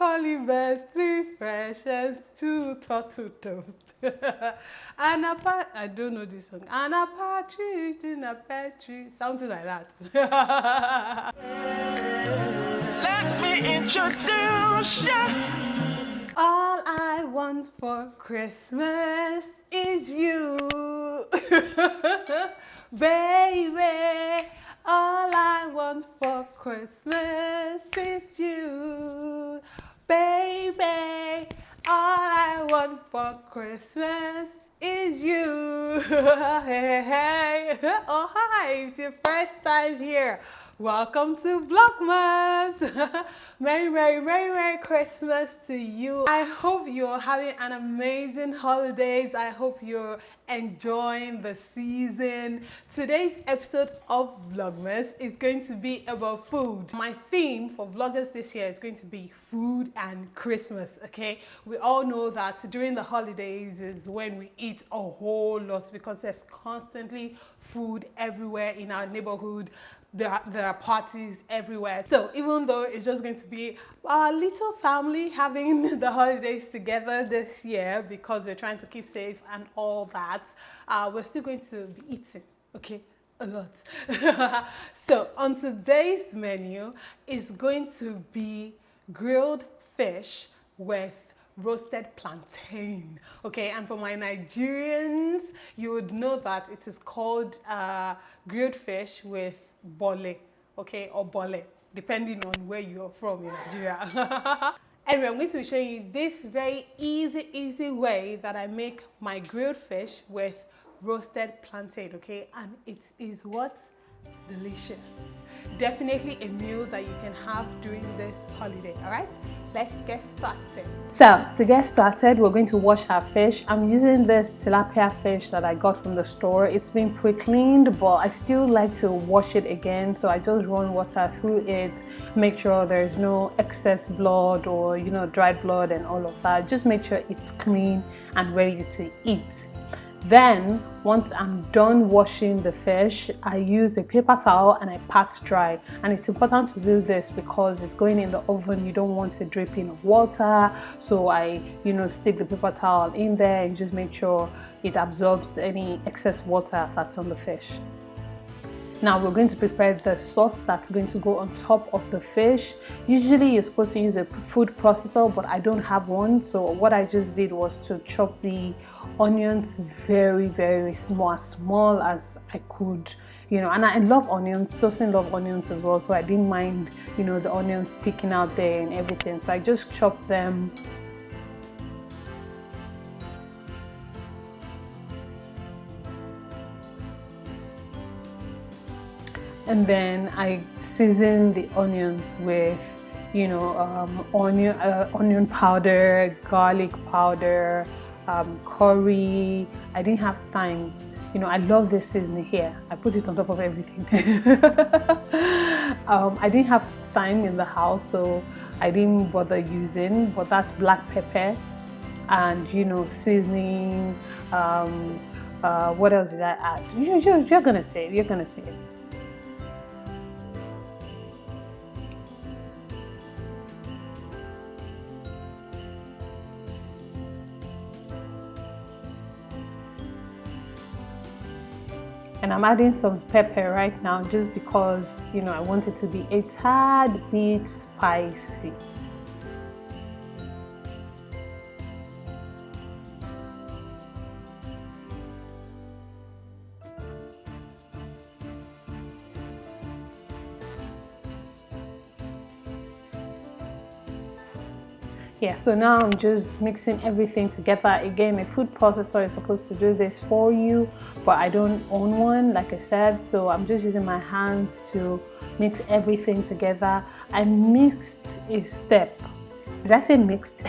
broccoli best, 3 fresh and 2 turtle toast. And I don't know this song. And a partridge in a pear tree, something like that. Let me introduce you. All I want for Christmas is you. Baby, all I want for Christmas is you. Baby, all I want for Christmas is you. Hey, hey. Oh, hi, it's your first time here. Welcome to Vlogmas. Merry Christmas to you. I hope you're having an amazing holidays. I hope you're enjoying the season. Today's episode of Vlogmas is going to be about food. My theme for Vloggers this year is going to be food and Christmas, okay? We all know that during the holidays is when we eat a whole lot because there's constantly food everywhere in our neighborhood. There are parties everywhere. So even though it's just going to be our little family having the holidays together this year because we're trying to keep safe and all that, we're still going to be eating, okay? A lot. So on today's menu is going to be grilled fish with roasted plantain, okay? And for my Nigerians, you would know that it is called grilled fish with bole, okay, or bole, depending on where you're from in Nigeria. Anyway, I'm going to be showing you this very easy way that I make my grilled fish with roasted plantain, okay? And it is what? Delicious. Definitely a meal that you can have during this holiday. All right, let's get started. So to get started, we're going to wash our fish. I'm using this tilapia fish that I got from the store. It's been pre-cleaned, but I still like to wash it again, so I just run water through it, make sure there's no excess blood or dry blood and all of that. Just make sure it's clean and ready to eat. Then, once I'm done washing the fish, I use a paper towel and I pat dry. And it's important to do this because it's going in the oven. You don't want a dripping of water. So I, stick the paper towel in there and just make sure it absorbs any excess water that's on the fish. Now we're going to prepare the sauce that's going to go on top of the fish. Usually you're supposed to use a food processor, but I don't have one. So what I just did was to chop the onions very small, as small as I could. And I love onions. Tosin love onions as well, so I didn't mind, the onions sticking out there and everything. So I just chopped them. And then I season the onions with, onion powder, garlic powder, curry. I didn't have thyme. I love this seasoning here. I put it on top of everything. I didn't have thyme in the house, so I didn't bother using, but that's black pepper and, seasoning. What else did I add? You're gonna say it. You're gonna say it. And I'm adding some pepper right now just because, I want it to be a tad bit spicy. Yeah, so now I'm just mixing everything together. Again, a food processor is supposed to do this for you, but I don't own one, like I said, so I'm just using my hands to mix everything together. I mixed a step. Did I say mixed?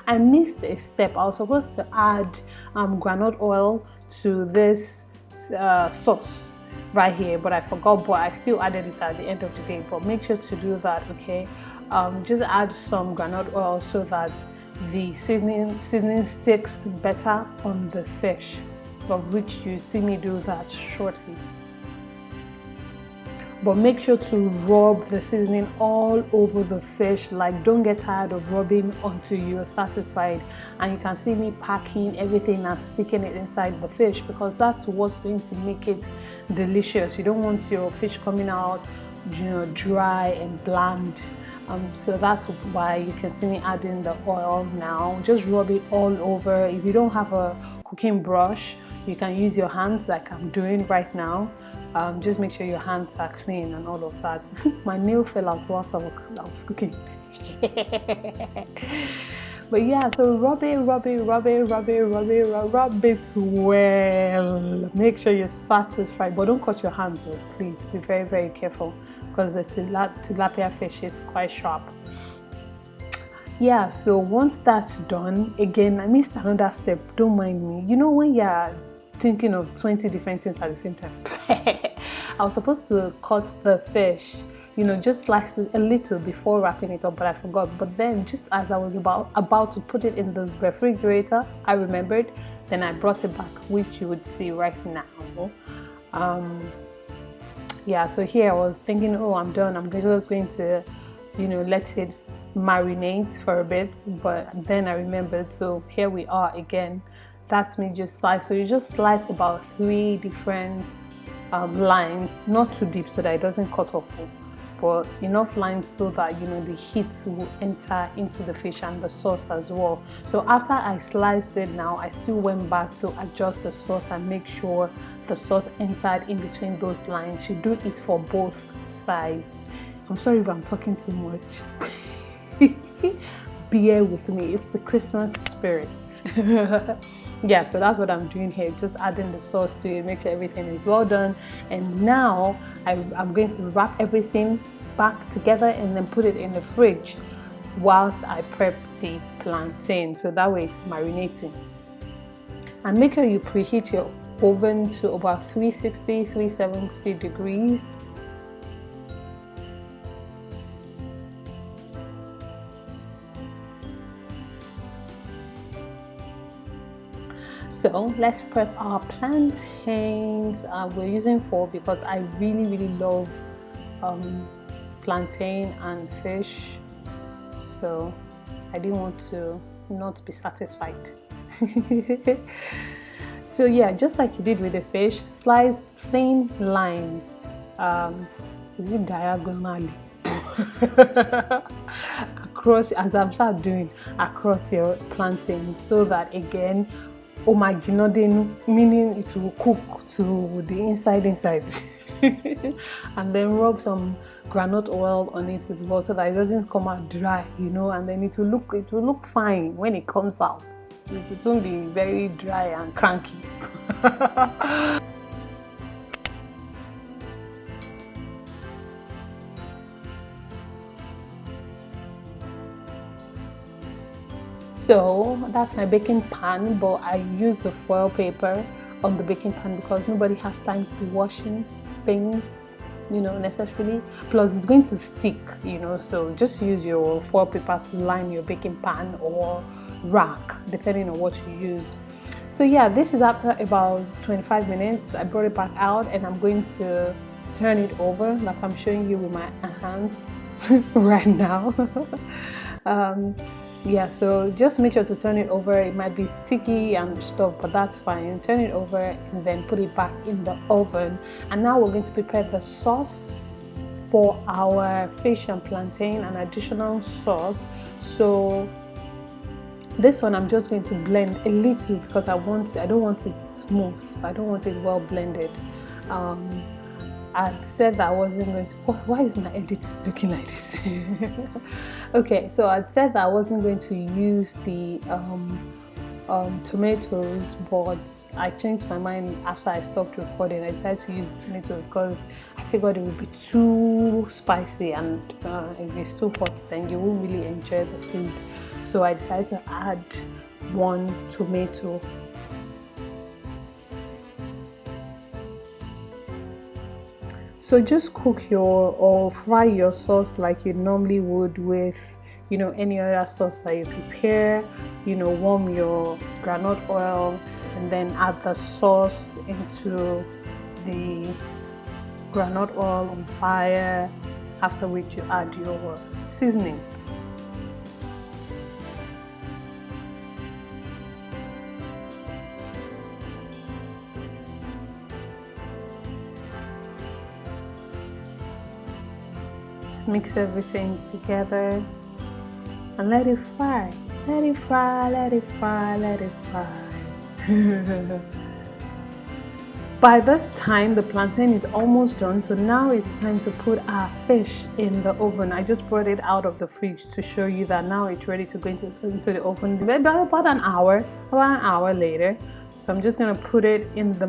I missed a step. I was supposed to add groundnut oil to this sauce right here, but I forgot, but I still added it at the end of the day. But make sure to do that, okay? Just add some groundnut oil so that the seasoning sticks better on the fish, of which you see me do that shortly. but make sure to rub the seasoning all over the fish. Like, don't get tired of rubbing until you're satisfied. And you can see me packing everything and sticking it inside the fish, because that's what's going to make it delicious. You don't want your fish coming out, you know, dry and bland. So that's why you can see me adding the oil now. Just rub it all over. If you don't have a cooking brush, you can use your hands like I'm doing right now. Just make sure your hands are clean and all of that. My nail fell out whilst I was cooking. But yeah, so rub it well. Make sure you're satisfied, but don't cut your hands off. Please be very, very careful, because the tilapia fish is quite sharp. Yeah, so once that's done, again, I missed another step. Don't mind me. You know, when you're thinking of 20 different things at the same time. I was supposed to cut the fish, you know, just slice it a little before wrapping it up, but I forgot. But then just as I was about to put it in the refrigerator, I remembered. Then I brought it back, which you would see right now. Yeah, so here I was thinking, oh, I'm done. I'm just going to, you know, let it marinate for a bit. But then I remembered, so here we are again. That's me just slice. So you just slice about 3 different lines, not too deep so that it doesn't cut off, but enough lines so that, you know, the heat will enter into the fish and the sauce as well. So after I sliced it now, I still went back to adjust the sauce and make sure the sauce entered in between those lines. You do it for both sides. I'm sorry if I'm talking too much. Bear with me, it's the Christmas spirit. Yeah, so that's what I'm doing here, just adding the sauce to it, make sure everything is well done. And now I'm going to wrap everything back together and then put it in the fridge whilst I prep the plantain, so that way it's marinating. And make sure you preheat your oven to about 360, 370 degrees. So let's prep our plantains. We're using 4 because I really love plantain and fish, so I didn't want to not be satisfied. So yeah, just like you did with the fish, slice thin lines, is it diagonally? Across, as I'm start doing, across your plantain, so that again, meaning it will cook to the inside. And then rub some groundnut oil on it as well, so that it doesn't come out dry, you know, and then it will look fine when it comes out. It won't be very dry and cranky. So that's my baking pan, but I use the foil paper on the baking pan because nobody has time to be washing things, you know, necessarily. Plus it's going to stick, you know, so just use your foil paper to line your baking pan or rack, depending on what you use. So yeah, this is after about 25 minutes. I brought it back out and I'm going to turn it over like I'm showing you with my hands right now. Yeah, so just make sure to turn it over. It might be sticky and stuff, but that's fine. Turn it over and then put it back in the oven. And now we're going to prepare the sauce for our fish and plantain, an additional sauce. So this one I'm just going to blend a little because I don't want it smooth. I don't want it well blended. I said that I wasn't going to, why is my edit looking like this? Okay, so I said that I wasn't going to use the tomatoes, but I changed my mind after I stopped recording. I decided to use tomatoes because I figured it would be too spicy, and if it's too hot then you won't really enjoy the food. So I decided to add 1 tomato. So just cook or fry your sauce like you normally would with, you know, any other sauce that you prepare. You know, warm your groundnut oil and then add the sauce into the groundnut oil on fire, after which you add your seasonings. Just mix everything together and let it fry. Let it fry, let it fry, let it fry. By this time, the plantain is almost done, so now it's time to put our fish in the oven. I just brought it out of the fridge to show you that now it's ready to go into the oven. About an hour later. So I'm just gonna put it in the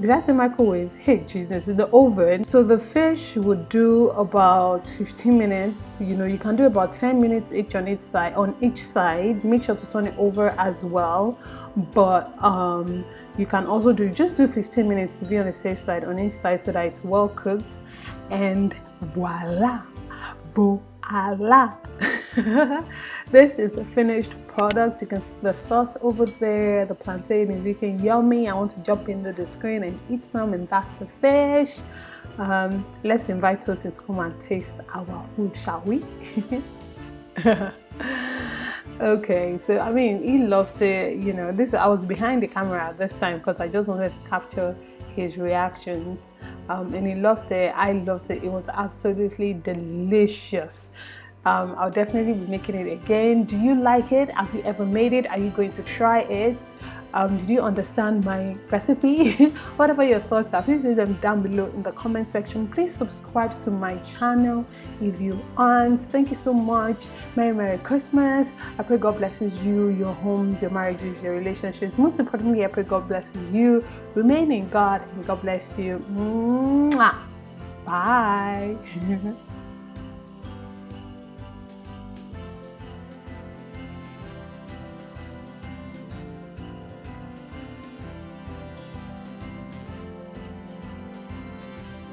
did I say microwave? Hey Jesus, in the oven. So the fish would do about 15 minutes. You know, you can do about 10 minutes each on each side. Make sure to turn it over as well. But you can also do 15 minutes to be on the safe side on each side so that it's well cooked. And voila, voila. This is the finished product. You can see the sauce over there. The plantain is looking yummy. I want to jump into the screen and eat some, and that's the fish. Let's invite Tosin to come and taste our food, shall we? Okay, so I mean, he loved it. You know, I was behind the camera at this time because I just wanted to capture his reactions, and he loved it. I loved it. It was absolutely delicious. I'll definitely be making it again. Do you like it? Have you ever made it? Are you going to try it? Did you understand my recipe? Whatever your thoughts are, please leave them down below in the comment section. Please subscribe to my channel if you aren't. Thank you so much. Merry Christmas. I pray God blesses you, your homes, your marriages, your relationships. Most importantly, I pray God blesses you. Remain in God and God bless you. Mwah. Bye.